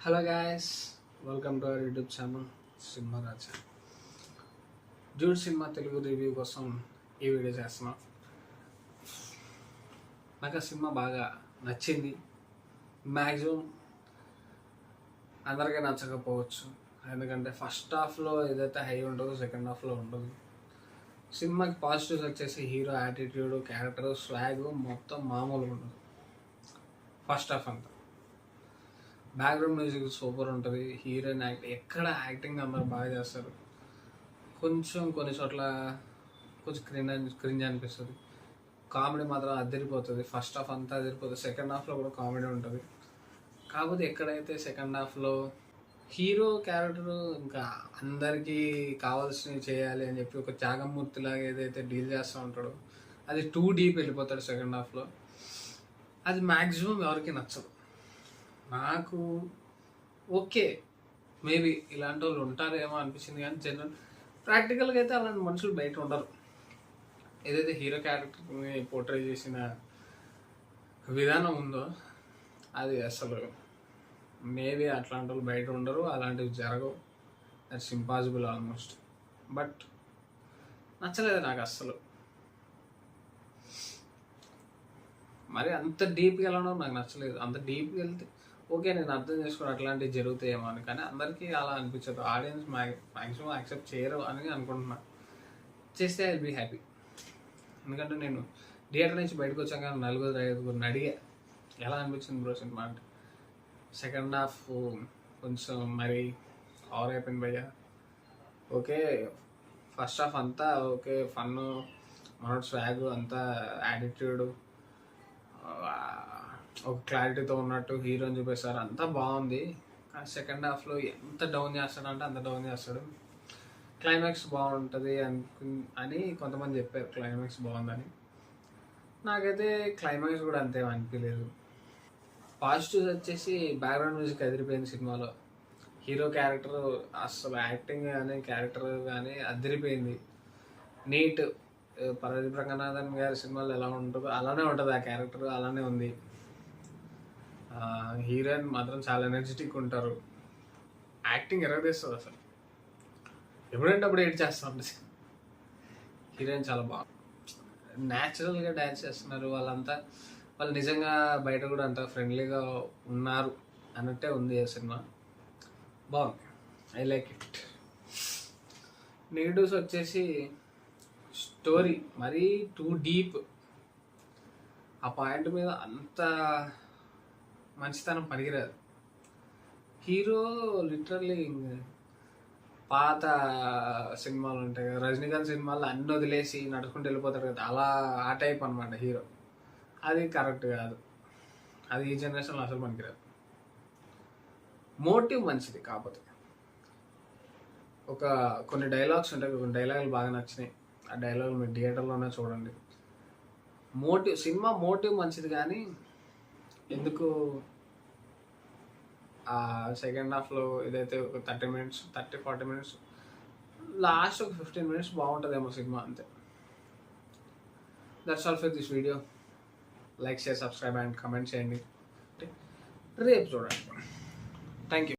Hello guys, welcome to our YouTube channel cinema Raja. Jude cinema Telugu review కోసం ఈ video చేస్తున్నాం. నాకు ఆ సినిమా బాగా నచ్చింది. మ్యాక్సిమం అందరికీ నచ్చకపోవచ్చు, ఎందుకంటే ఫస్ట్ హాఫ్లో ఏదైతే హై ఉంటుందో సెకండ్ హాఫ్లో ఉండదు. సినిమాకి పాజిటివ్స్ వచ్చేసి హీరో యాటిట్యూడ్, క్యారెక్టర్, స్వాగ్ మొత్తం మామూలుగా ఉండదు. ఫస్ట్ హాఫ్ అంతా బ్యాక్గ్రౌండ్ మ్యూజిక్ సూపర్ ఉంటుంది. హీరోయిన్ ఎక్కడ యాక్టింగ్ అందరూ బాగా చేస్తారు. కొంచెం కొన్ని చోట్ల కొంచెం క్రింజ్ అనిపిస్తుంది. కామెడీ మాత్రం అదిరిపోతుంది. ఫస్ట్ హాఫ్ అంతా అదిరిపోతుంది. సెకండ్ హాఫ్లో కూడా కామెడీ ఉంటుంది. కాకపోతే ఎక్కడైతే సెకండ్ హాఫ్లో హీరో క్యారెక్టర్ ఇంకా అందరికీ కావాల్సినవి చేయాలి అని చెప్పి ఒక త్యాగమూర్తిలాగా ఏదైతే డీల్ చేస్తూ ఉంటాడో అది టూ డీప్ వెళ్ళిపోతాడు సెకండ్ హాఫ్లో. అది మ్యాక్సిమం ఎవరికి నచ్చదు. నాకు ఓకే, మేబీ ఇలాంటి వాళ్ళు ఉంటారేమో అనిపించింది, కానీ జనరల్ ప్రాక్టికల్గా అయితే అలాంటి మనుషులు బయట ఉండరు. ఏదైతే హీరో క్యారెక్టర్ని పోర్ట్రే చేసిన విధానం ఉందో అది అసలు మేబీ అట్లాంటి వాళ్ళు బయట ఉండరు, అలాంటివి జరగవు. That's impossible almost. బట్ నచ్చలేదు నాకు అస్సలు. మరి అంత డీప్గా వెళ్ళడం నాకు నచ్చలేదు. అంత డీప్గా వెళ్తే ఓకే, నేను అర్థం చేసుకోవడం అట్లాంటివి జరుగుతాయేమో అని, కానీ అందరికీ అలా అనిపించదు. ఆడియన్స్ మ్యాక్సిమం యాక్సెప్ట్ చేయరు అని అనుకుంటున్నా. చేస్తే ఐ విల్ బీ హ్యాపీ. ఎందుకంటే నేను థియేటర్ నుంచి బయటకు వచ్చాక 4-5 అడిగా ఎలా అనిపించింది బ్రో సినిమా అంటే. సెకండ్ హాఫ్ కొంచెం మరి ఓవర్ అయిపోయింది భయ్యా. ఓకే, ఫస్ట్ హాఫ్ అంతా ఓకే, ఫన్, మనోడు స్వాగ్ అంతా యాటిట్యూడ్, ఒక క్లారిటీతో ఉన్నట్టు హీరోని చూపిస్తారు, అంతా బాగుంది. కానీ సెకండ్ హాఫ్లో ఎంత డౌన్ చేస్తాడంటే అంత డౌన్ చేస్తాడు. క్లైమాక్స్ బాగుంటుంది అని కొంతమంది చెప్పారు, క్లైమాక్స్ బాగుందని. నాకైతే క్లైమాక్స్ కూడా అంతే అనిపించలేదు. పాజిటివ్స్ వచ్చేసి బ్యాక్గ్రౌండ్ మ్యూజిక్ అదిరిపోయింది సినిమాలో. హీరో క్యారెక్టర్ అసలు యాక్టింగ్ కానీ క్యారెక్టర్ కానీ అదిరిపోయింది. నీట్ పరదీప్ రంగనాథన్ గారి సినిమాలో ఎలా ఉంటుందో అలానే ఉంటుంది. ఆ క్యారెక్టర్ అలానే ఉంది. హీరోయిన్ మాత్రం చాలా ఎనర్జెటిక్ ఉంటారు. యాక్టింగ్ ఎరగదీస్తుంది అసలు. ఎప్పుడంటే అప్పుడు ఎడిట్ చేస్తూ ఉంటుంది. హీరోయిన్ చాలా బాగుంది. న్యాచురల్గా డ్యాన్స్ చేస్తున్నారు వాళ్ళంతా. వాళ్ళు నిజంగా బయట కూడా అంత ఫ్రెండ్లీగా ఉన్నారు అన్నట్టే ఉంది ఆ సినిమా. బాగుంది, ఐ లైక్ ఇట్. నెగిటివ్స్ వచ్చేసి స్టోరీ మరీ టూ డీప్. ఆ పాయింట్ మీద అంత మంచితనం పనికిరాదు. హీరో లిటరల్లీ పాత సినిమాలు ఉంటాయి కదా, రజనీకాంత్ సినిమాల్లో అన్ని వదిలేసి నడుచుకుంటూ వెళ్ళిపోతారు కదా, అలా ఆ టైప్ అనమాట హీరో. అది కరెక్ట్ కాదు. అది ఈ జనరేషన్లో అసలు పనికిరాదు. మోటివ్ మంచిది, కాకపోతే కొన్ని డైలాగ్స్ ఉంటాయి, కొన్ని డైలాగులు బాగా నచ్చినాయి. ఆ డైలాగులు మీరు థియేటర్లోనే చూడండి. సినిమా మోటివ్ మంచిది, కానీ ఎందుకు సెకండ్ హాఫ్లో ఏదైతే ఒక 30-40 మినిట్స్ లాస్ట్ ఒక 15 మినిట్స్ బాగుంటుందేమో సినిమా, అంతే. That's all for this video. Like, share, subscribe and comment చేయండి. రేపు చూడండి. Thank you.